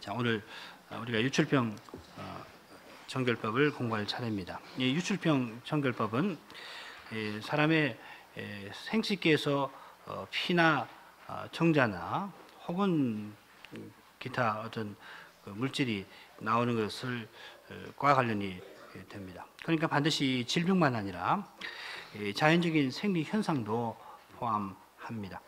자, 오늘 우리가 유출병 정결법을 공부할 차례입니다. 이 유출병 정결법은 사람의 생식기에서 피나 정자나 혹은 기타 어떤 물질이 나오는 것을 과 관련이 됩니다. 그러니까 반드시 질병만 아니라 자연적인 생리 현상도 포함합니다.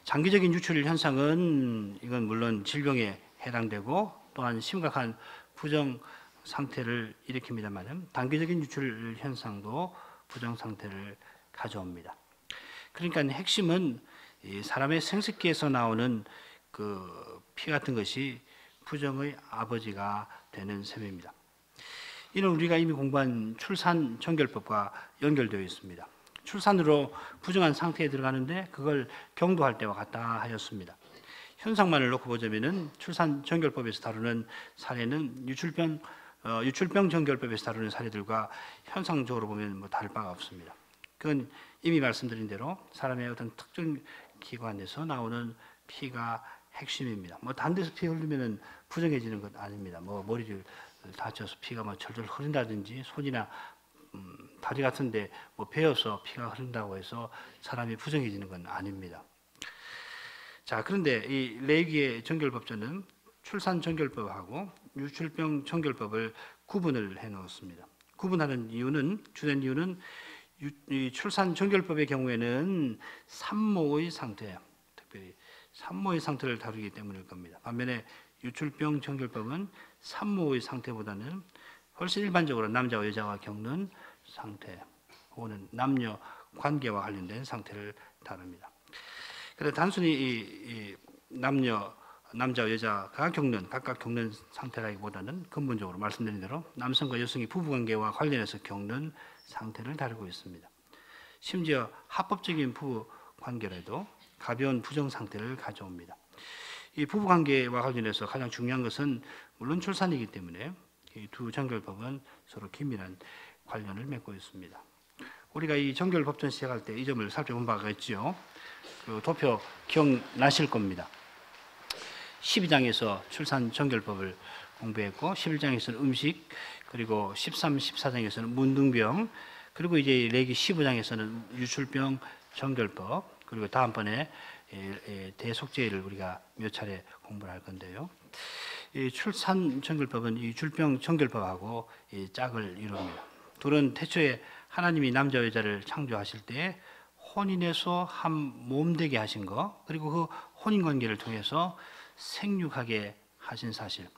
장기적인 유출 현상은 이건 물론 질병에 해당되고 또한 심각한 부정 상태를 일으킵니다만 단기적인 유출 현상도 부정 상태를 가져옵니다. 그러니까 핵심은 사람의 생식기에서 나오는 그 피 같은 것이 부정의 아버지가 되는 셈입니다. 이는 우리가 이미 공부한 출산 정결법과 연결되어 있습니다. 출산으로 부정한 상태에 들어가는데 그걸 경도할 때와 같다 하였습니다. 현상만을 놓고 보자면은 출산 정결법에서 다루는 사례는 유출병 정결법에서 다루는 사례들과 현상적으로 보면 뭐 다를 바가 없습니다. 그건 이미 말씀드린 대로 사람의 어떤 특정 기관에서 나오는 피가 핵심입니다. 뭐 다른 데서 피 흘리면은 부정해지는 것 아닙니다. 뭐 머리를 다쳐서 피가 막 절절 흐른다든지 손이나 다리 같은데 뭐 베어서 피가 흐른다고 해서 사람이 부정해지는 건 아닙니다. 자, 그런데 이 레위기의 정결법전은 출산 정결법하고 유출병 정결법을 구분을 해 놓았습니다. 구분하는 이유는 주된 이유는 이 출산 정결법의 경우에는 산모의 상태, 특별히 산모의 상태를 다루기 때문일 겁니다. 반면에 유출병 정결법은 산모의 상태보다는 훨씬 일반적으로 남자와 여자가 겪는 상태 혹은 남녀 관계와 관련된 상태를 다룹니다. 그래서 단순히 이 남자와 여자가 각각 겪는 상태라기보다는 근본적으로 말씀드린 대로 남성과 여성이 부부관계와 관련해서 겪는 상태를 다루고 있습니다. 심지어 합법적인 부부관계라도 가벼운 부정 상태를 가져옵니다. 이 부부관계와 관련해서 가장 중요한 것은 물론 출산이기 때문에 이 두 정결법은 서로 긴밀한 관련을 맺고 있습니다. 우리가 이 정결법전 시작할 때 이 점을 살펴본 바가 있죠. 그 도표 기억나실 겁니다. 12장에서 출산 정결법을 공부했고 11장에서는 음식, 그리고 13, 14장에서는 문둥병, 그리고 이제 레기 15장에서는 유출병 정결법, 그리고 다음번에 대속죄를 우리가 몇 차례 공부를 할 건데요. 이 출산 정결법은 이 유출병 정결법하고 이 짝을 이룹니다. 둘은 태초에 하나님이 남자 여자를 창조하실 때 혼인해서 한 몸 되게 하신 거, 그리고 그 혼인 관계를 통해서 생육하게 하신 사실,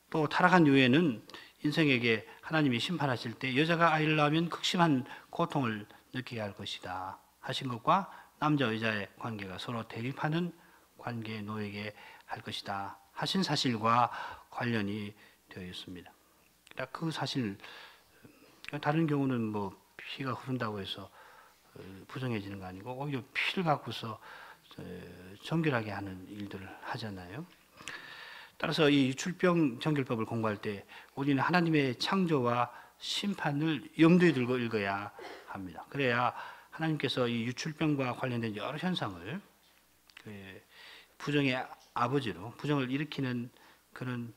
또 타락한 이후에는 인생에게 하나님이 심판하실 때 여자가 아이를 낳으면 극심한 고통을 느끼게 할 것이다 하신 것과 남자 여자의 관계가 서로 대립하는 관계에 놓이게 할 것이다 하신 사실과 관련이 되어 있습니다. 그 사실, 다른 경우는 뭐 피가 흐른다고 해서 부정해지는 거 아니고 오히려 피를 갖고서 정결하게 하는 일들을 하잖아요. 따라서 이 유출병 정결법을 공부할 때 우리는 하나님의 창조와 심판을 염두에 두고 읽어야 합니다. 그래야 하나님께서 이 유출병과 관련된 여러 현상을 부정의 아버지로, 부정을 일으키는 그런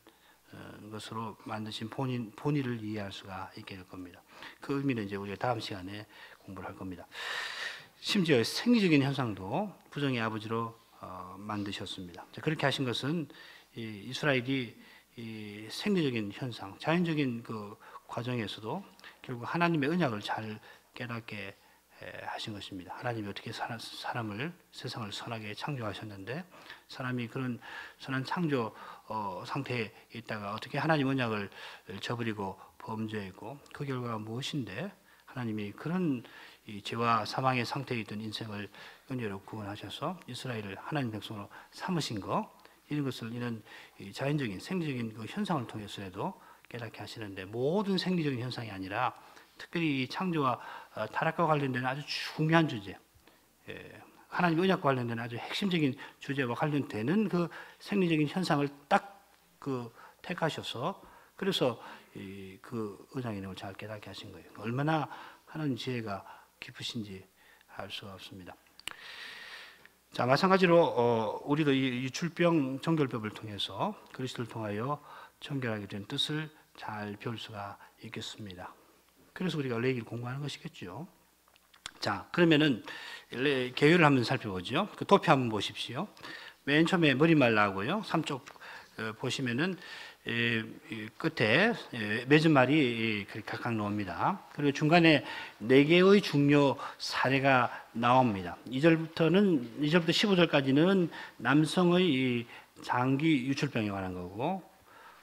것으로 만드신 본의를 이해할 수가 있게 될 겁니다. 그 의미는 이제 우리가 다음 시간에 공부를 할 겁니다. 심지어 생리적인 현상도 부정의 아버지로 만드셨습니다. 그렇게 하신 것은 이스라엘이 이 생리적인 현상, 자연적인 그 과정에서도 결국 하나님의 언약을 잘 깨닫게 하신 것입니다. 하나님이 어떻게 사람을, 세상을 선하게 창조하셨는데 사람이 그런 선한 창조 상태에 있다가 어떻게 하나님 언약을 저버리고 범죄했고 그 결과가 무엇인데 하나님이 그런 이 죄와 사망의 상태에 있던 인생을 은혜로 구원하셔서 이스라엘을 하나님 백성으로 삼으신 것, 이런 것을 이런 자연적인 생리적인 그 현상을 통해서라도 깨닫게 하시는데, 모든 생리적인 현상이 아니라 특별히 이 창조와 타락과 관련된 아주 중요한 주제, 하나님 언약과 관련된 아주 핵심적인 주제와 관련되는 그 생리적인 현상을 딱 그 택하셔서 그래서 그 언약의 내용을 잘 깨닫게 하신 거예요. 얼마나 하나님 지혜가 깊으신지 알 수가 없습니다. 자, 마찬가지로 우리도 이 유출병 정결법을 통해서 그리스도를 통하여 정결하게 된 뜻을 잘 배울 수가 있겠습니다. 그래서 우리가 레위기를 공부하는 것이겠죠. 자, 그러면은 계율을 한번 살펴보죠. 그 도표 한번 보십시오. 맨 처음에 머리말 나오고요. 3쪽 보시면은 끝에 맺은 말이 각각 나옵니다. 그리고 중간에 4개의 중요 사례가 나옵니다. 2절부터 15절까지는 남성의 장기 유출병에 관한 거고,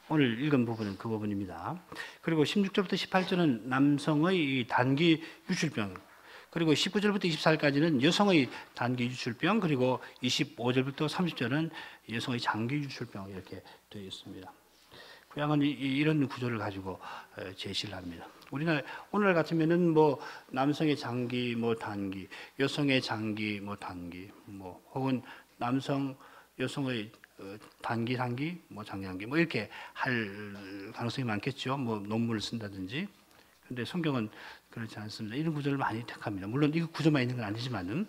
오늘 읽은 부분은 그 부분입니다. 그리고 16절부터 18절은 남성의 단기 유출병, 그리고 19절부터 24절까지는 여성의 단기 유출병, 그리고 25절부터 30절은 여성의 장기 유출병, 이렇게 되어 있습니다. 구약은 이런 구조를 가지고 제시를 합니다. 오늘날 같으면은 뭐 남성의 장기, 뭐 단기, 여성의 장기, 뭐 단기, 뭐 혹은 남성, 여성의 단기, 뭐 장기, 뭐 이렇게 할 가능성이 많겠죠. 뭐 논문을 쓴다든지. 근데 성경은 그렇지 않습니다. 이런 구조를 많이 택합니다. 물론 이 구조만 있는 건 아니지만은.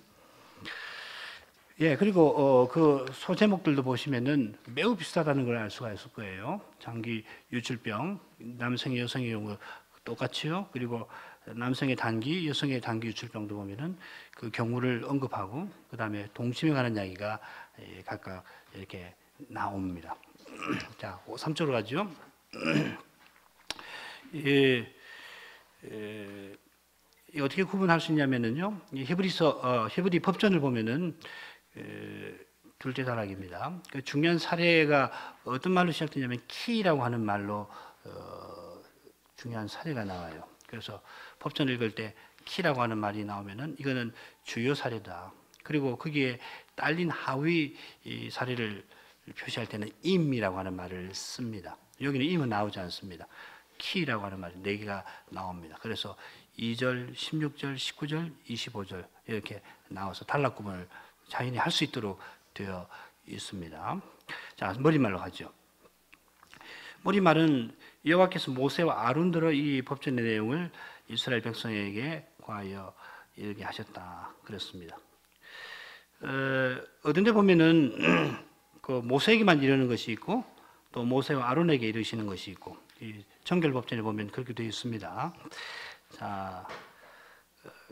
예, 그리고 그 소제목들도 보시면은 매우 비슷하다는 걸 알 수가 있을 거예요. 장기 유출병, 남성의 여성의 경우 똑같이요. 그리고 남성의 단기, 여성의 단기 유출병도 보면은 그 경우를 언급하고, 그 다음에 동침에 관한 이야기가 각각 이렇게 나옵니다. 자, 3쪽으로 가죠. 어떻게 구분할 수 있냐면은요, 히브리 법전을 보면은 둘째 단락입니다. 그 중요한 사례가 어떤 말로 시작되냐면 키라고 하는 말로 중요한 사례가 나와요. 그래서 법전 읽을 때 키라고 하는 말이 나오면은 이거는 주요 사례다. 그리고 거기에 딸린 하위 사례를 표시할 때는 임이라고 하는 말을 씁니다. 여기는 임은 나오지 않습니다. 키라고 하는 말이 4개가 나옵니다. 그래서 2절, 16절, 19절, 25절 이렇게 나와서 단락 구분을 자연히 할 수 있도록 되어 있습니다. 자, 머리말로 가죠. 머리말은 여호와께서 모세와 아론들어 이 법전의 내용을 이스라엘 백성에게 과하여 이르게 하셨다 그랬습니다. 어떤 데 보면은 그 모세에게만 이르는 것이 있고 또 모세와 아론에게 이르시는 것이 있고, 이 정결법전에 보면 그렇게 되어 있습니다. 자,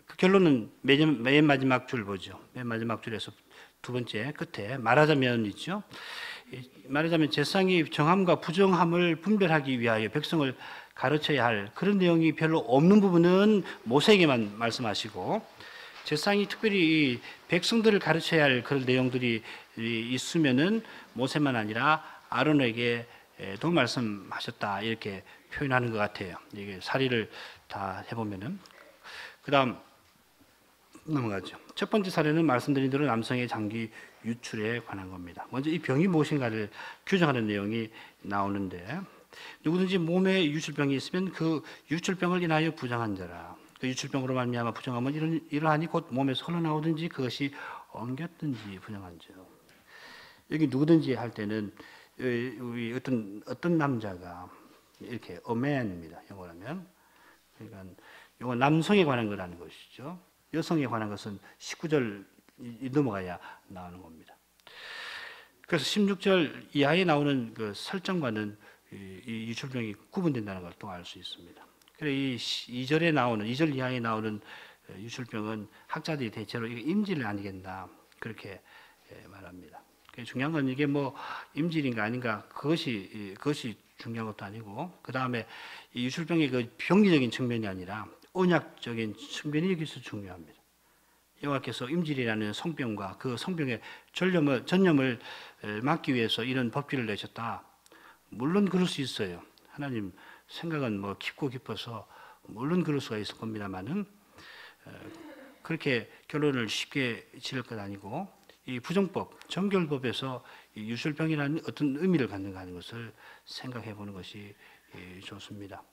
그 결론은 맨 마지막 줄 보죠. 맨 마지막 줄에서 두 번째 끝에 말하자면 있죠. 말하자면 제사장이 정함과 부정함을 분별하기 위하여 백성을 가르쳐야 할 그런 내용이 별로 없는 부분은 모세에게만 말씀하시고, 제사장이 특별히 백성들을 가르쳐야 할 그런 내용들이 있으면은 모세만 아니라 아론에게도 말씀하셨다 이렇게 표현하는 것 같아요. 이게 사례를 다 해보면은. 그다음 넘어가죠. 첫 번째 사례는 말씀드린 대로 남성의 장기 유출에 관한 겁니다. 먼저 이 병이 무엇인가를 규정하는 내용이 나오는데, 누구든지 몸에 유출병이 있으면 그 유출병을 인하여 부정한 자라. 그 유출병으로 말미암아 부정하면 이러하니 곧 몸에서 흘러나오든지 그것이 엉겼든지 부정한 자. 여기 누구든지 할 때는 어떤 남자가 이렇게 a man입니다. 영어로 하면. 그러니까 이건 남성에 관한 거라는 것이죠. 여성에 관한 것은 19절 넘어가야 나오는 겁니다. 그래서 16절 이하에 나오는 그 설정과는 이 유출병이 구분된다는 걸 또 알 수 있습니다. 그래서 이 2절 이하에 나오는 유출병은 학자들이 대체로 이거 임질을 아니겠나 그렇게 말합니다. 중요한 건 이게 뭐 임질인가 아닌가 그것이 중요한 것도 아니고, 그 다음에 이 유출병의 그 병리적인 측면이 아니라 언약적인 측면이 여기서 중요합니다. 여호와께서 임질이라는 성병과 그 성병의 전염을 막기 위해서 이런 법규를 내셨다. 물론 그럴 수 있어요. 하나님 생각은 뭐 깊고 깊어서 물론 그럴 수가 있을 겁니다만은 그렇게 결론을 쉽게 지을 것 아니고, 이 부정법, 정결법에서 이 유술병이라는 어떤 의미를 갖는가 하는 것을 생각해 보는 것이 좋습니다.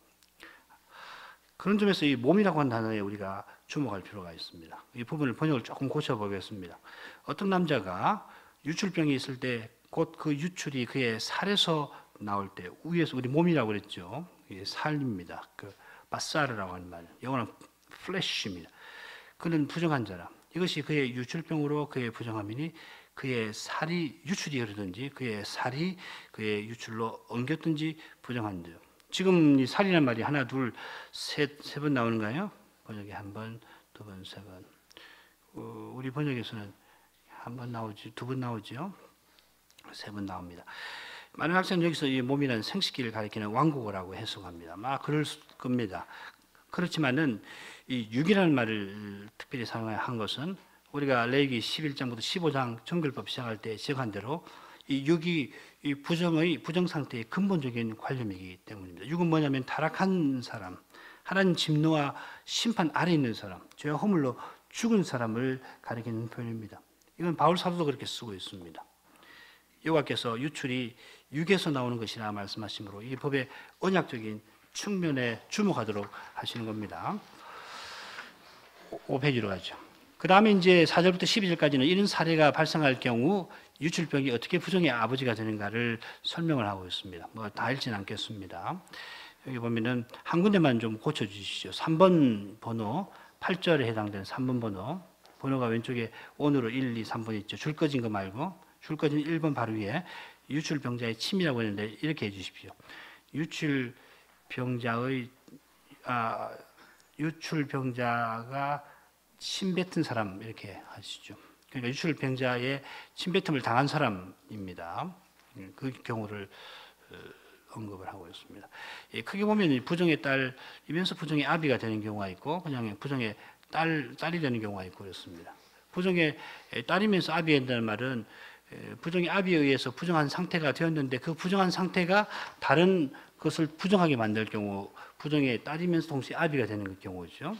그런 점에서 이 몸이라고 하는 단어에 우리가 주목할 필요가 있습니다. 이 부분을 번역을 조금 고쳐보겠습니다. 어떤 남자가 유출병이 있을 때 곧 그 유출이 그의 살에서 나올 때, 위에서 우리 몸이라고 그랬죠. 이게 살입니다. 그 바사르라고 하는 말, 영어는 플래시입니다. 그는 부정한 자라. 이것이 그의 유출병으로 그의 부정하미니 그의 살이 유출이 흐르든지 그의 살이 그의 유출로 엉겼든지 부정한대요. 지금 이 살이란 말이 하나, 둘, 세 번 나오는가요? 번역에 한 번, 두 번, 세 번. 우리 번역에서는 한 번 나오지, 두 번 나오죠. 세 번 나옵니다. 많은 학생은 여기서 이 몸이라는 생식기를 가리키는 왕국어라고 해석합니다. 막 그럴 겁니다. 그렇지만은 이 육이라는 말을 특별히 사용한 것은 우리가 레위기 11장부터 15장 정결법 시작할 때 지적한 대로 이 육이 이 부정 상태의 근본적인 관념이기 때문입니다. 육은 뭐냐면 타락한 사람, 하나님 진노와 심판 아래 있는 사람, 죄와 허물로 죽은 사람을 가리키는 표현입니다. 이건 바울 사도도 그렇게 쓰고 있습니다. 여호와께서 유출이 육에서 나오는 것이라 말씀하시므로 이 법의 언약적인 측면에 주목하도록 하시는 겁니다. 5페이지로 가죠. 그 다음에 이제 4절부터 12절까지는 이런 사례가 발생할 경우 유출병이 어떻게 부정의 아버지가 되는가를 설명을 하고 있습니다. 뭐 다 읽지는 않겠습니다. 여기 보면은 한 군데만 좀 고쳐주시죠. 3번 번호, 8절에 해당되는 3번 번호. 번호가 왼쪽에 원으로 1, 2, 3번 있죠. 줄 꺼진 거 말고 줄 꺼진 1번 바로 위에 유출병자의 침이라고 했는데 이렇게 해주십시오. 유출병자가 침 뱉은 사람 이렇게 하시죠. 그러니까 유출병자의 침 뱉음을 당한 사람입니다. 그 경우를 언급을 하고 있습니다. 크게 보면 부정의 딸이면서 부정의 아비가 되는 경우가 있고 그냥 부정의 딸이 되는 경우가 있고 그렇습니다. 부정의 딸이면서 아비가 된다는 말은 부정의 아비에 의해서 부정한 상태가 되었는데 그 부정한 상태가 다른 것을 부정하게 만들 경우 부정의 딸이면서 동시에 아비가 되는 경우죠.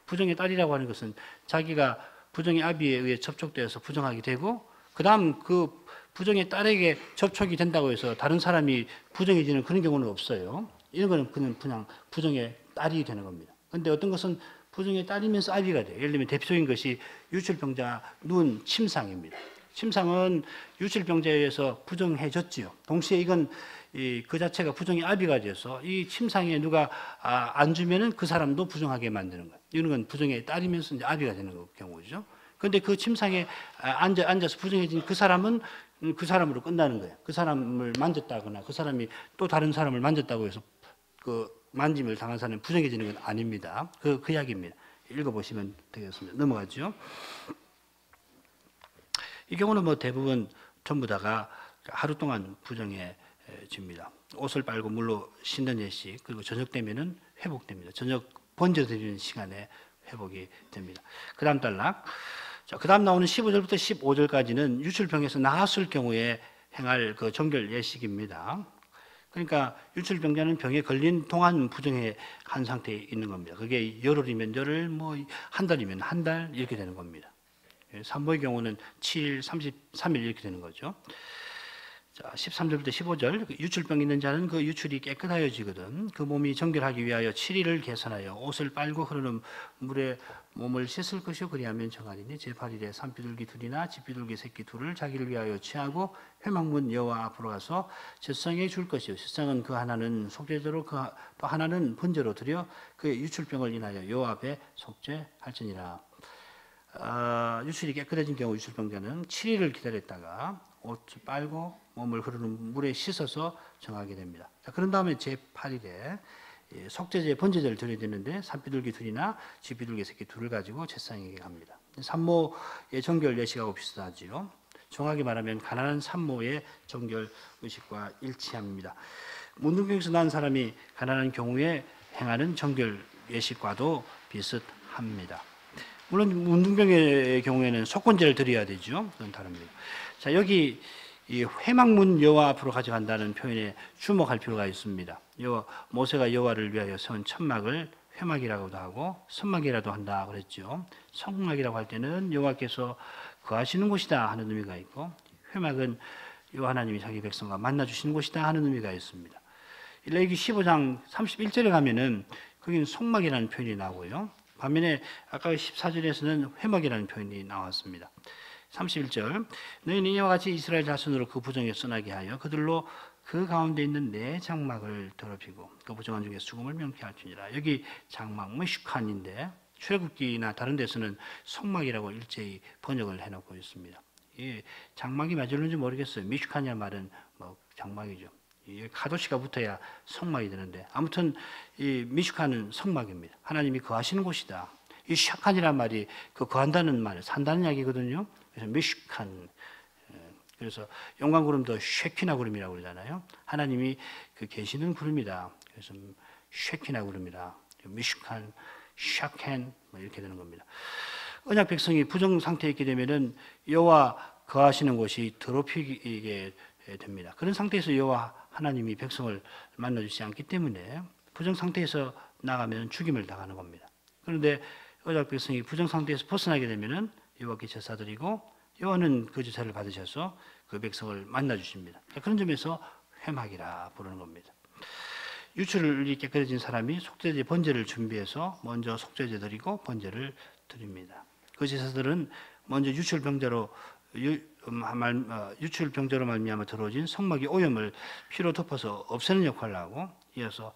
부정의 딸이라고 하는 것은 자기가 부정의 아비에 의해 접촉되어서 부정하게 되고 그 다음 그 부정의 딸에게 접촉이 된다고 해서 다른 사람이 부정해지는 그런 경우는 없어요. 이런 거는 그냥 부정의 딸이 되는 겁니다. 그런데 어떤 것은 부정의 딸이면서 아비가 돼요. 예를 들면 대표적인 것이 유출병자 눈 침상입니다. 침상은 유출병자에 의해서 부정해졌지요. 동시에 이건 그 자체가 부정의 아비가 돼서 이 침상에 누가 앉으면은 그 사람도 부정하게 만드는 거예요. 이런 건 부정의 딸이면서 이제 아비가 되는 경우죠. 그런데 그 침상에 앉아서 부정해진 그 사람은 그 사람으로 끝나는 거예요. 그 사람을 만졌다거나 그 사람이 또 다른 사람을 만졌다고 해서 그 만짐을 당한 사람이 부정해지는 건 아닙니다. 그 이야기입니다. 읽어보시면 되겠습니다. 넘어가죠. 이 경우는 뭐 대부분 전부 다가 하루 동안 부정해집니다. 옷을 빨고 물로 씻는 예식 그리고 저녁 되면은 회복됩니다. 저녁 번져드리는 시간에 회복이 됩니다. 그 다음 단락. 자, 그 다음 나오는 15절부터 15절까지는 유출병에서 나았을 경우에 행할 그 정결 예식입니다. 그러니까 유출병자는 병에 걸린 동안 부정해 한 상태에 있는 겁니다. 그게 열흘이면 열흘, 뭐 한 달이면 한 달 이렇게 되는 겁니다. 산모의 경우는 7일, 33일 이렇게 되는 거죠. 자, 13절부터 15절. 유출병 있는 자는 그 유출이 깨끗하여지거든. 그 몸이 정결하기 위하여 7일을 개선하여 옷을 빨고 흐르는 물에 몸을 씻을 것이요 그리하면 정하리니 제8일에 산비둘기 둘이나 집비둘기 새끼 둘을 자기를 위하여 취하고 회막문 여호와 앞으로 가서 제사장에게 줄 것이요 제사장은 그 하나는 속죄제로 그 또 하나는 번제로 드려 그의 유출병을 인하여 여호와 앞에 속죄할지니라. 유출이 깨끗해진 경우 유출병자는 7일을 기다렸다가 옷을 빨고 몸을 흐르는 물에 씻어서 정하게 됩니다. 자, 그런 다음에 제8일에 속죄제 번제제를 드려야 되는데 산비둘기 둘이나 집비둘기 새끼 둘을 가지고 제사장에게 갑니다. 산모의 정결 예식하고 비슷하지요. 정확히 말하면 가난한 산모의 정결 의식과 일치합니다. 문둥병에서 난 사람이 가난한 경우에 행하는 정결 예식과도 비슷합니다. 물론 문둥병의 경우에는 속건제를 드려야 되죠. 그건 다릅니다. 자, 여기 이 회막문 여호와 앞으로 가져간다는 표현에 주목할 필요가 있습니다. 모세가 여호와를 위하여 세운 천막을 회막이라고도 하고 선막이라도 한다 그랬죠. 성막이라고 할 때는 여호와께서 거하시는 곳이다 하는 의미가 있고 회막은 여호와 하나님이 자기 백성과 만나 주시는 곳이다 하는 의미가 있습니다. 레위기 15장 31절에 가면은 거기는 성막이라는 표현이 나오고요. 반면에 아까 14절에서는 회막이라는 표현이 나왔습니다. 31절 너희는 이와 같이 이스라엘 자손으로 그 부정에 써나게 하여 그들로 그 가운데 있는 내 장막을 더럽히고 그 부정한 중에 수금을 명쾌 할지니라. 여기 장막 뭐 슈칸인데 출애굽기나 다른 데서는 성막이라고 일제히 번역을 해놓고 있습니다. 이 장막이 맞을는지 모르겠어요. 미슈칸이라 말은 뭐 장막이죠. 이 카도시가 붙어야 성막이 되는데 아무튼 이 미슈칸은 성막입니다. 하나님이 거하시는 곳이다. 이 샤칸이란 말이 그 거한다는 말, 산다는 이야기거든요. 그래서 미슈칸. 그래서 영광 구름도 쉐키나 구름이라고 그러잖아요. 하나님이 그 계시는 구름이다. 그래서 쉐키나 구름이다. 미슈칸, 샤켄 뭐 이렇게 되는 겁니다. 언약 백성이 부정 상태에 있게 되면은 여호와 거하시는 곳이 더럽히게 됩니다. 그런 상태에서 여호와 하나님이 백성을 만나주지 않기 때문에 부정 상태에서 나가면 죽임을 당하는 겁니다. 그런데 언약 백성이 부정 상태에서 벗어나게 되면은 여호와께 제사드리고 여호와는 그 제사를 받으셔서 그 백성을 만나 주십니다. 그런 점에서 회막이라 부르는 겁니다. 유출이 깨끗해진 사람이 속죄제 번제를 준비해서 먼저 속죄제 드리고 번제를 드립니다. 그 제사들은 먼저 유출병자로 말미암아 들어오진 성막의 오염을 피로 덮어서 없애는 역할을 하고, 이어서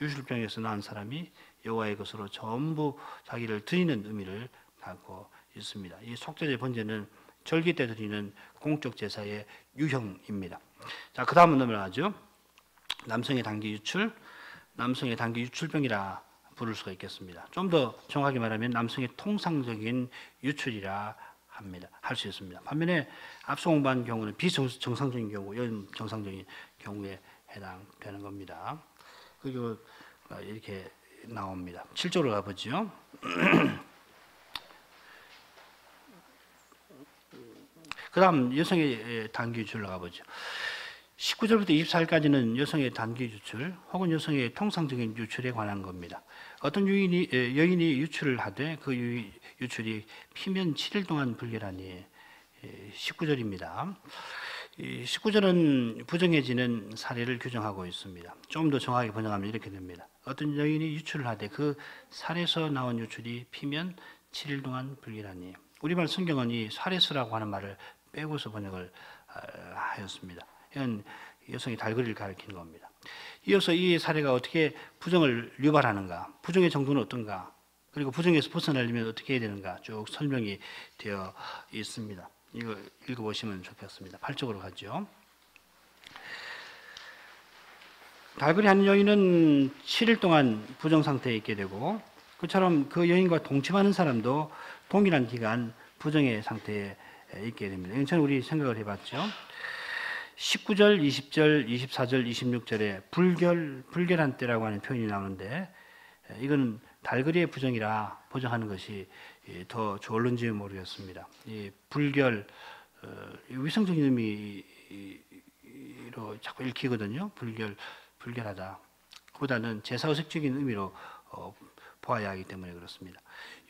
유출병에서 나은 사람이 여호와의 것으로 전부 자기를 드리는 의미를 갖고 있습니다. 이 속죄제 번제는 절기 때 드리는 공적 제사의 유형입니다. 자, 그 다음은 넘어가죠. 남성의 단기 유출, 남성의 단기 유출병이라 부를 수가 있겠습니다. 좀 더 정확하게 말하면 남성의 통상적인 유출이라 합니다. 할 수 있습니다. 반면에 앞서 공부한 경우는 비정상적인 경우, 정상적인 경우에 해당되는 겁니다. 그리고 이렇게 나옵니다. 7조로 가보죠. 그 다음 여성의 단기 유출로 가보죠. 19절부터 24절까지는 여성의 단기 유출 혹은 여성의 통상적인 유출에 관한 겁니다. 어떤 여인이 유출을 하되 그 유출이 피면 7일 동안 불결하니 19절입니다. 19절은 부정해지는 사례를 규정하고 있습니다. 좀 더 정확하게 번역하면 이렇게 됩니다. 어떤 여인이 유출을 하되 그 살에서 나온 유출이 피면 7일 동안 불결하니, 우리말 성경은 이 살에서라고 하는 말을 빼고서 번역을 하였습니다. 이건 여성이 달거리를 가리키는 겁니다. 이어서 이 사례가 어떻게 부정을 유발하는가, 부정의 정도는 어떤가, 그리고 부정에서 벗어나려면 어떻게 해야 되는가 쭉 설명이 되어 있습니다. 이거 읽어보시면 좋겠습니다. 8쪽으로 가죠. 달거리 하는 여인은 7일 동안 부정 상태에 있게 되고, 그처럼 그 여인과 동침하는 사람도 동일한 기간 부정의 상태에 있게 됩니다. 이건 우리 생각을 해봤죠. 19절, 20절, 24절, 26절에 불결한 때라고 하는 표현이 나오는데, 이건 달거리의 부정이라 보정하는 것이 더 좋을는지 모르겠습니다. 이 불결, 위성적인 의미로 자꾸 읽히거든요. 불결하다. 그보다는 제사의식적인 의미로 보아야 하기 때문에 그렇습니다.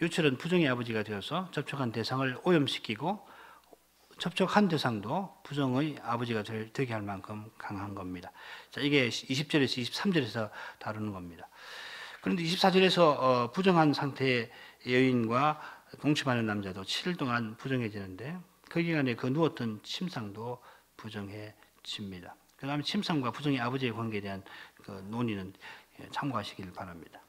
유출은 부정의 아버지가 되어서 접촉한 대상을 오염시키고, 접촉한 대상도 부정의 아버지가 되게 할 만큼 강한 겁니다. 자, 이게 20절에서 23절에서 다루는 겁니다. 그런데 24절에서 부정한 상태의 여인과 동침하는 남자도 7일 동안 부정해지는데, 그 기간에 그 누웠던 침상도 부정해집니다. 그 다음에 침상과 부정의 아버지의 관계에 대한 그 논의는 참고하시길 바랍니다.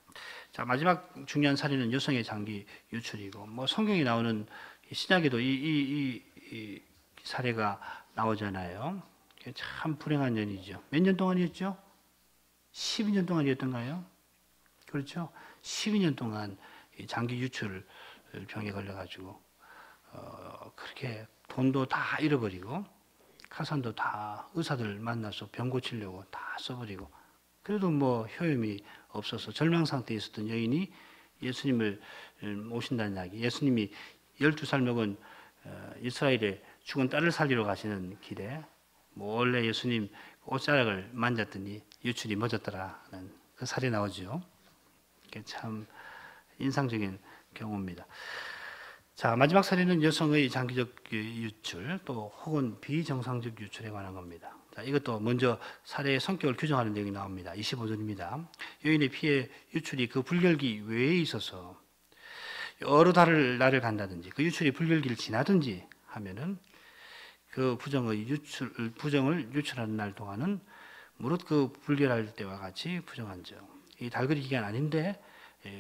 자, 마지막 중요한 사례는 여성의 장기 유출이고, 뭐 성경에 나오는 신약에도 이 사례가 나오잖아요. 참 불행한 년이죠. 몇 년 동안이었죠? 12년 동안이었던가요? 그렇죠? 12년 동안 장기 유출 병에 걸려가지고 그렇게 돈도 다 잃어버리고 가산도 다 의사들 만나서 병 고치려고 다 써버리고, 그래도 뭐 효험이 없어서 절망 상태에 있었던 여인이 예수님을 모신다는 이야기. 예수님이 12살 먹은 이스라엘의 죽은 딸을 살리러 가시는 길에 몰래 예수님 옷자락을 만졌더니 유출이 멎었더라는 그 사례 나오죠. 참 인상적인 경우입니다. 자, 마지막 사례는 여성의 장기적 유출 또 혹은 비정상적 유출에 관한 겁니다. 자, 이것도 먼저 사례의 성격을 규정하는 내용이 나옵니다. 25절입니다. 여인의 피해 유출이 그 불결기 외에 있어서 여러 달을 날을 간다든지 그 유출이 불결기를 지나든지 하면은 그 부정을 유출하는 날 동안은 무릇 그 불결할 때와 같이 부정한 점. 이 달거리 기간 아닌데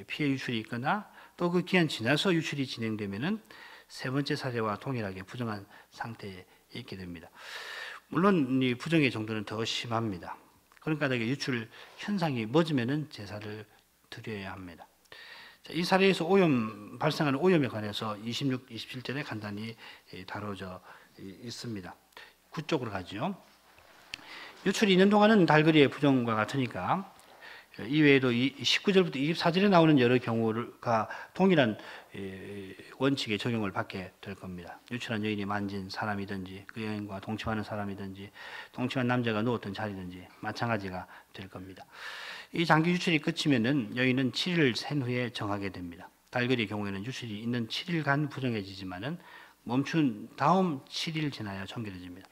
피해 유출이 있거나 또 그 기한 지나서 유출이 진행되면은 세 번째 사례와 동일하게 부정한 상태에 있게 됩니다. 물론 이 부정의 정도는 더 심합니다. 그러니까 유출 현상이 멎으면은 제사를 드려야 합니다. 이 사례에서 발생하는 오염에 관해서 26, 27절에 간단히 다뤄져 있습니다. 9쪽으로 가죠. 유출이 있는 동안은 달거리의 부정과 같으니까 이외에도 19절부터 24절에 나오는 여러 경우가 동일한 원칙의 적용을 받게 될 겁니다. 유출한 여인이 만진 사람이든지 그 여인과 동침하는 사람이든지 동침한 남자가 누웠던 자리든지 마찬가지가 될 겁니다. 이 장기 유출이 끝이면은 여인은 7일을 센 후에 정하게 됩니다. 달거리의 경우에는 유출이 있는 7일간 부정해지지만은 멈춘 다음 7일 지나야 정결해집니다.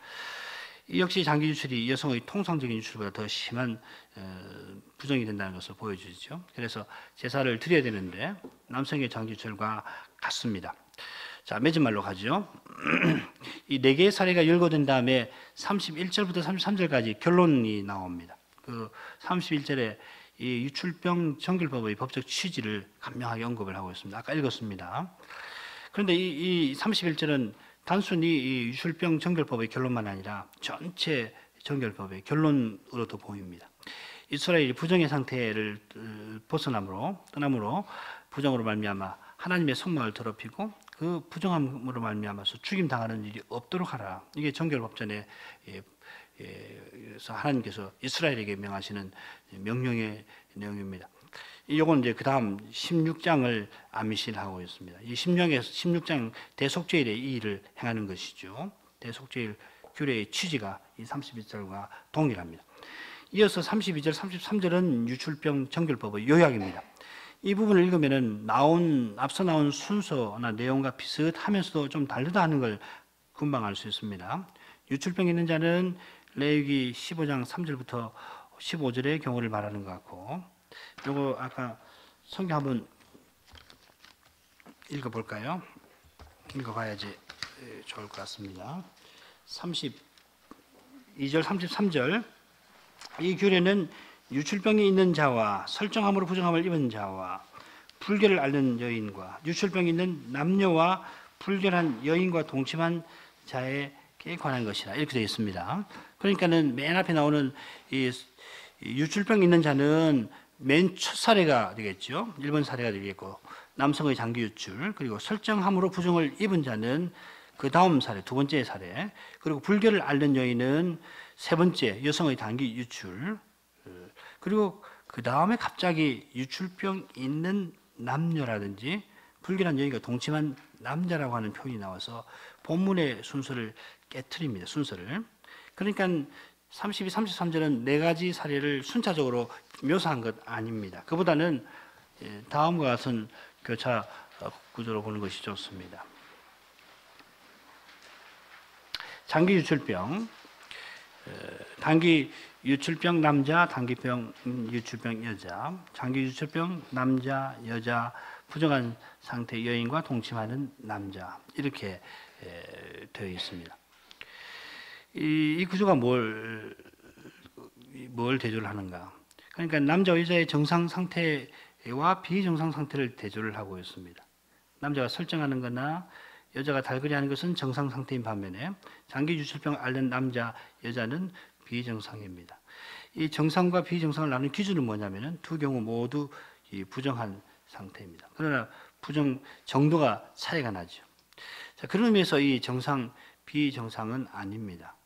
이 역시 장기 유출이 여성의 통상적인 유출보다 더 심한 부정이 된다는 것을 보여주죠. 그래서 제사를 드려야 되는데 남성의 장기 유출과 같습니다. 자, 맺은 말로 가죠. 이 4개의 사례가 열거된 다음에 31절부터 33절까지 결론이 나옵니다. 그 31절에 이 유출병 정결법의 법적 취지를 간명하게 언급을 하고 있습니다. 아까 읽었습니다. 그런데 이 31절은 단순히 이 유출병 정결법의 결론만 아니라 전체 정결법의 결론으로도 보입니다. 이스라엘이 부정의 상태를 떠남으로 부정으로 말미암아 하나님의 성막을 더럽히고 그 부정함으로 말미암아서 죽임 당하는 일이 없도록 하라. 이게 정결법전에 하나님께서 이스라엘에게 명하시는 명령의 내용입니다. 이건 이제 그 다음 16장을 암시하고 있습니다. 이 16장 대속죄일의 이 일을 행하는 것이죠. 대속죄일 규례의 취지가 이 31절과 동일합니다. 이어서 32절, 33절은 유출병 정결법의 요약입니다. 이 부분을 읽으면은 앞서 나온 순서나 내용과 비슷하면서도 좀 다르다 하는 걸 금방 알 수 있습니다. 유출병 있는 자는 레위기 15장 3절부터 15절의 경우를 말하는 것 같고, 요거 아까 성경 한번 읽어볼까요? 읽어봐야지 좋을 것 같습니다. 32절, 33절. 이 규례는 유출병이 있는 자와 설정함으로 부정함을 입은 자와 불결을 앓는 여인과 유출병이 있는 남녀와 불결한 여인과 동침한 자에게 관한 것이라 이렇게 되어 있습니다. 그러니까는 맨 앞에 나오는 이 유출병 있는 자는 맨 첫 사례가 되겠죠. 1번 사례가 되겠고, 남성의 장기 유출, 그리고 설정함으로 부정을 입은 자는 그 다음 사례, 두 번째 사례, 그리고 불결을 앓는 여인은 세 번째 여성의 단기 유출, 그리고 그 다음에 갑자기 유출병 있는 남녀라든지 불결한 여인과 동침한 남자라고 하는 표현이 나와서 본문의 순서를 깨트립니다. 순서를. 그러니까 32, 33절은 네 가지 사례를 순차적으로 묘사한 것 아닙니다. 그보다는 다음과 같은 교차 구조로 보는 것이 좋습니다. 장기 유출병, 단기 유출병 남자, 단기병 유출병 여자, 장기 유출병 남자, 여자, 부정한 상태 여인과 동침하는 남자, 이렇게 되어 있습니다. 이 구조가 뭘 대조를 하는가? 그러니까 남자와 여자의 정상 상태와 비정상 상태를 대조를 하고 있습니다. 남자가 설정하는 거나 여자가 달거리하는 것은 정상 상태인 반면에 장기 유출병을 앓는 남자, 여자는 비정상입니다. 이 정상과 비정상을 나누는 기준은 뭐냐면은 두 경우 모두 이 부정한 상태입니다. 그러나 부정 정도가 차이가 나죠. 자, 그런 의미에서 이 정상, 비정상은 아닙니다.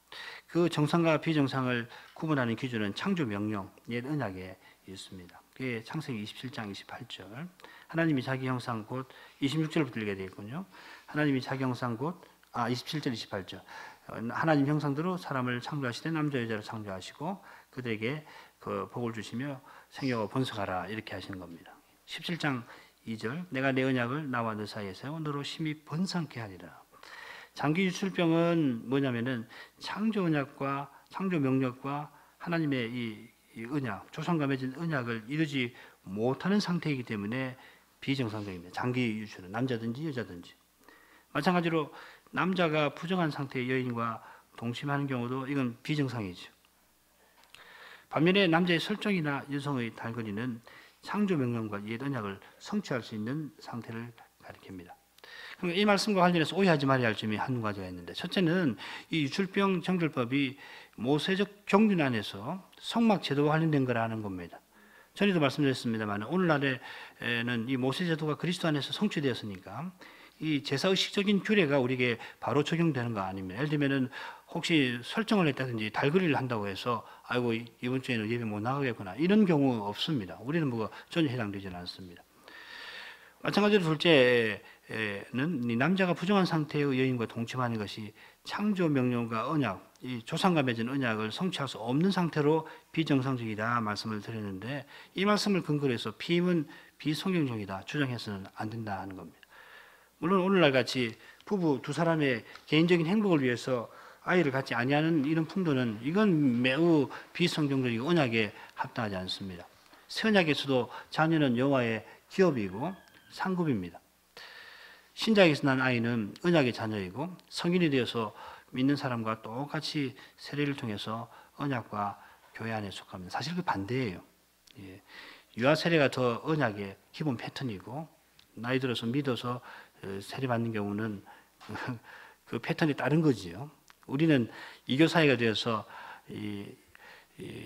그 정상과 비정상을 구분하는 기준은 창조 명령, 옛 언약에 있습니다. 그게 창세기 27장 28절. 하나님이 자기 형상 곧 26절부터 읽게 되겠군요. 하나님이 자기 형상 곧 27절 28절. 하나님 형상대로 사람을 창조하시되 남자 여자를 창조하시고 그들에게 그 복을 주시며 생육하고 번성하라 이렇게 하시는 겁니다. 17장 2절. 내가 내 언약을 나와 너 사이에 세워 너로 심히 번성케 하리라. 장기 유출병은 뭐냐면은 창조 언약과 창조 명령과 하나님의 이 언약, 조상과 맺은 언약을 이루지 못하는 상태이기 때문에 비정상적입니다. 장기 유출은 남자든지 여자든지. 마찬가지로 남자가 부정한 상태의 여인과 동침하는 경우도 이건 비정상이죠. 반면에 남자의 설정이나 여성의 달거리는 창조 명령과 옛 언약을 성취할 수 있는 상태를 가리킵니다. 이 말씀과 관련해서 오해하지 말아야 할 점이 한 가지가 있는데, 첫째는 이 유출병 정결법이 모세적 경륜 안에서 성막 제도와 관련된 거라는 겁니다. 전에도 말씀드렸습니다만 오늘날에는 이 모세 제도가 그리스도 안에서 성취되었으니까 이 제사 의식적인 규례가 우리에게 바로 적용되는 거 아닙니다. 예를 들면은 혹시 설정을 했다든지 달그리를 한다고 해서 아이고 이번 주에는 예배 못 나가겠구나 이런 경우 없습니다. 우리는 뭐가 전혀 해당되지는 않습니다. 마찬가지로 둘째는 이 남자가 부정한 상태의 여인과 동침하는 것이 창조 명령과 언약, 이 조상과 맺은 언약을 성취할 수 없는 상태로 비정상적이다 말씀을 드렸는데, 이 말씀을 근거로 해서 피임은 비성경적이다 주장해서는 안 된다 하는 겁니다. 물론 오늘날 같이 부부 두 사람의 개인적인 행복을 위해서 아이를 갖지 아니하는 이런 풍도는 이건 매우 비성경적이고 언약에 합당하지 않습니다. 새 언약에서도 자녀는 여호와의 기업이고 상급입니다. 신자에게서 난 아이는 언약의 자녀이고 성인이 되어서 믿는 사람과 똑같이 세례를 통해서 언약과 교회 안에 속합니다. 사실 그 반대예요. 유아 세례가 더 언약의 기본 패턴이고, 나이 들어서 믿어서 세례 받는 경우는 그 패턴이 다른 거지요. 우리는 이교 사회가 되어서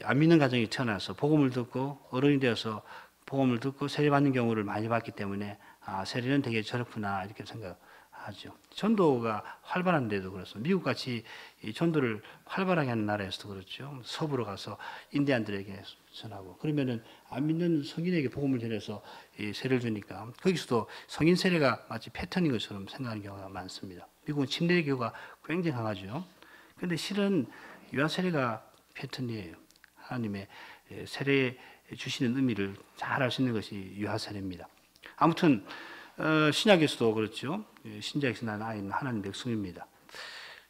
안 믿는 가정이 태어나서 복음을 듣고 어른이 되어서 복음을 듣고 세례 받는 경우를 많이 봤기 때문에 세례는 되게 저렇구나 이렇게 생각하죠. 전도가 활발한 데도 그렇습니다. 미국 같이 이 전도를 활발하게 하는 나라에서도 그렇죠. 서부로 가서 인디안들에게 전하고, 그러면은 안 믿는 성인에게 복음을 전해서 이 세례를 주니까 거기서도 성인 세례가 마치 패턴인 것처럼 생각하는 경우가 많습니다. 미국은 침례 교가 굉장히 강하죠. 그런데 실은 유아 세례가 패턴이에요. 하나님의 세례 주시는 의미를 잘 알 수 있는 것이 유아 세례입니다. 아무튼 신약에서도 그렇죠. 신자에게서 난 아이는 하나님 백성입니다.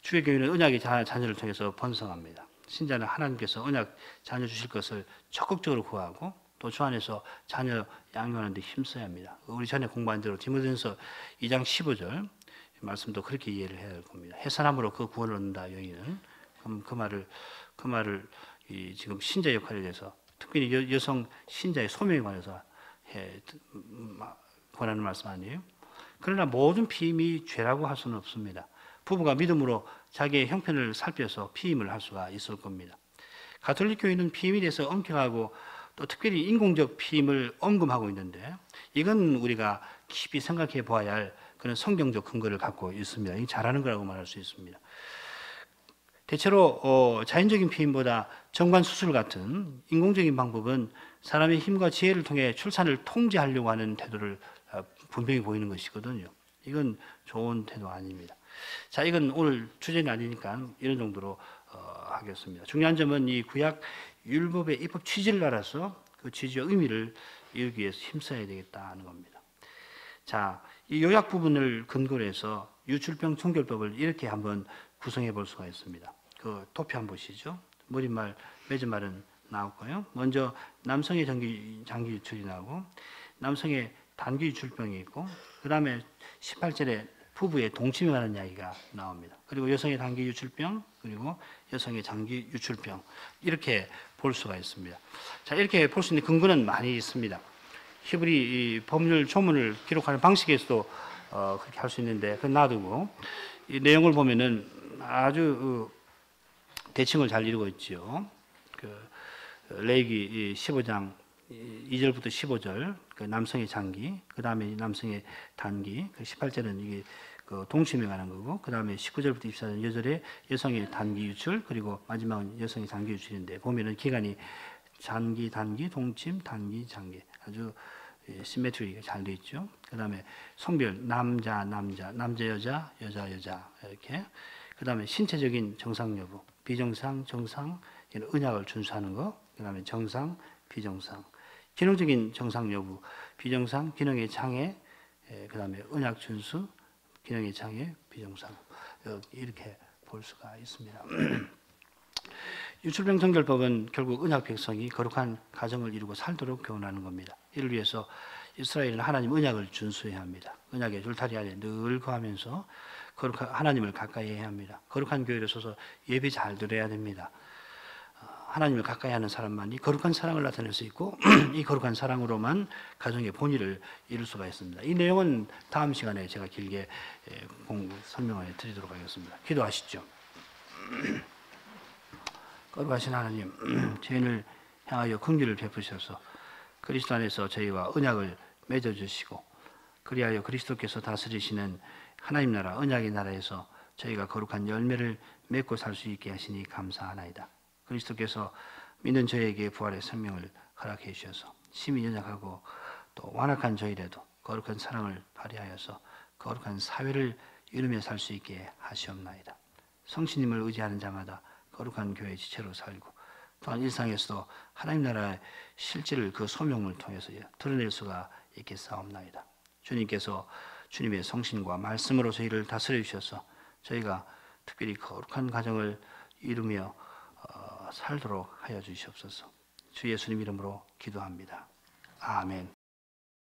주의 교회는 언약의 자녀를 통해서 번성합니다. 신자는 하나님께서 언약 자녀 주실 것을 적극적으로 구하고 또 주 안에서 자녀 양육하는 데 힘써야 합니다. 우리 전에 공부한 대로 디모데전서 2장 15절 말씀도 그렇게 이해를 해야 할 겁니다. 해산함으로 그 구원을 얻는다 여인은. 그럼 그 말을 지금 신자 역할에 대해서 특별히 여성 신자의 소명에 관해서 권하는 말씀 아니에요? 그러나 모든 피임이 죄라고 할 수는 없습니다. 부부가 믿음으로 자기의 형편을 살펴서 피임을 할 수가 있을 겁니다. 가톨릭 교회는 피임에 대해서 엄격하고 또 특별히 인공적 피임을 엄금하고 있는데, 이건 우리가 깊이 생각해 보아야 할 그런 성경적 근거를 갖고 있습니다. 이 잘하는 거라고 말할 수 있습니다. 대체로 자연적인 피임보다 정관 수술 같은 인공적인 방법은 사람의 힘과 지혜를 통해 출산을 통제하려고 하는 태도를 분명히 보이는 것이거든요. 이건 좋은 태도 아닙니다. 자, 이건 오늘 주제는 아니니까 이런 정도로 하겠습니다. 중요한 점은 이 구약 율법의 입법 취지를 알아서 그 취지와 의미를 이루기 위해서 힘써야 되겠다는 겁니다. 자, 이 요약 부분을 근거로 해서 유출병 청결법을 이렇게 한번 구성해 볼 수가 있습니다. 그 도표 한번 보시죠. 머릿말, 맺은말은 나왔고요. 먼저 남성의 장기 유출이 나오고, 남성의 단기 유출병이 있고, 그 다음에 18절에 부부의 동침에 관한 이야기가 나옵니다. 그리고 여성의 단기 유출병, 그리고 여성의 장기 유출병, 이렇게 볼 수가 있습니다. 자, 이렇게 볼 수 있는 근거는 많이 있습니다. 히브리 법률 조문을 기록하는 방식에서도 그렇게 할 수 있는데, 그건 놔두고 이 내용을 보면은 아주 대칭을 잘 이루고 있죠. 레위기 15장 2절부터 15절 그 남성의 장기, 그 다음에 남성의 단기, 그 18절은 이게 그 동침에 관한 거고, 그 다음에 19절부터 24절 여절에 여성의 단기 유출, 그리고 마지막은 여성의 장기 유출인데, 보면은 기간이 장기, 단기, 동침, 단기, 장기 아주 시메트리가 잘 돼 있죠. 그 다음에 성별 남자, 여자 이렇게. 그 다음에 신체적인 정상 여부, 비정상, 정상, 언약을 준수하는 거. 그 다음에 정상, 비정상. 기능적인 정상 여부, 비정상, 기능의 장애. 그 다음에 언약 준수, 기능의 장애, 비정상. 이렇게 볼 수가 있습니다. 유출병 정결법은 결국 언약 백성이 거룩한 가정을 이루고 살도록 교훈하는 겁니다. 이를 위해서 이스라엘은 하나님 언약을 준수해야 합니다. 언약의 줄타리 아래 늘 거하면서 거룩한 하나님을 가까이 해야 합니다. 거룩한 교회를 서서 예배 잘 드려야 됩니다. 하나님을 가까이 하는 사람만이 거룩한 사랑을 나타낼 수 있고 이 거룩한 사랑으로만 가정의 본의를 이룰 수가 있습니다. 이 내용은 다음 시간에 제가 길게 설명해 드리도록 하겠습니다. 기도하시죠. 거룩하신 하나님, 죄인을 향하여 긍휼을 베푸셔서 그리스도 안에서 저희와 언약을 맺어주시고 그리하여 그리스도께서 다스리시는 하나님 나라 언약의 나라에서 저희가 거룩한 열매를 맺고 살 수 있게 하시니 감사하나이다. 그리스도께서 믿는 저에게 부활의 생명을 허락해 주셔서 심히 연약하고 또 완악한 저희라도 거룩한 사랑을 발휘하여서 거룩한 사회를 이루며 살 수 있게 하시옵나이다. 성신님을 의지하는 자마다 거룩한 교회 지체로 살고 또한 일상에서도 하나님 나라의 실질을 그 소명을 통해서 드러낼 수가 있겠사옵나이다. 주님께서 주님의 성신과 말씀으로 저희를 다스려 주셔서 저희가 특별히 거룩한 가정을 이루며 살도록 하여 주시옵소서. 주 예수님 이름으로 기도합니다. 아멘.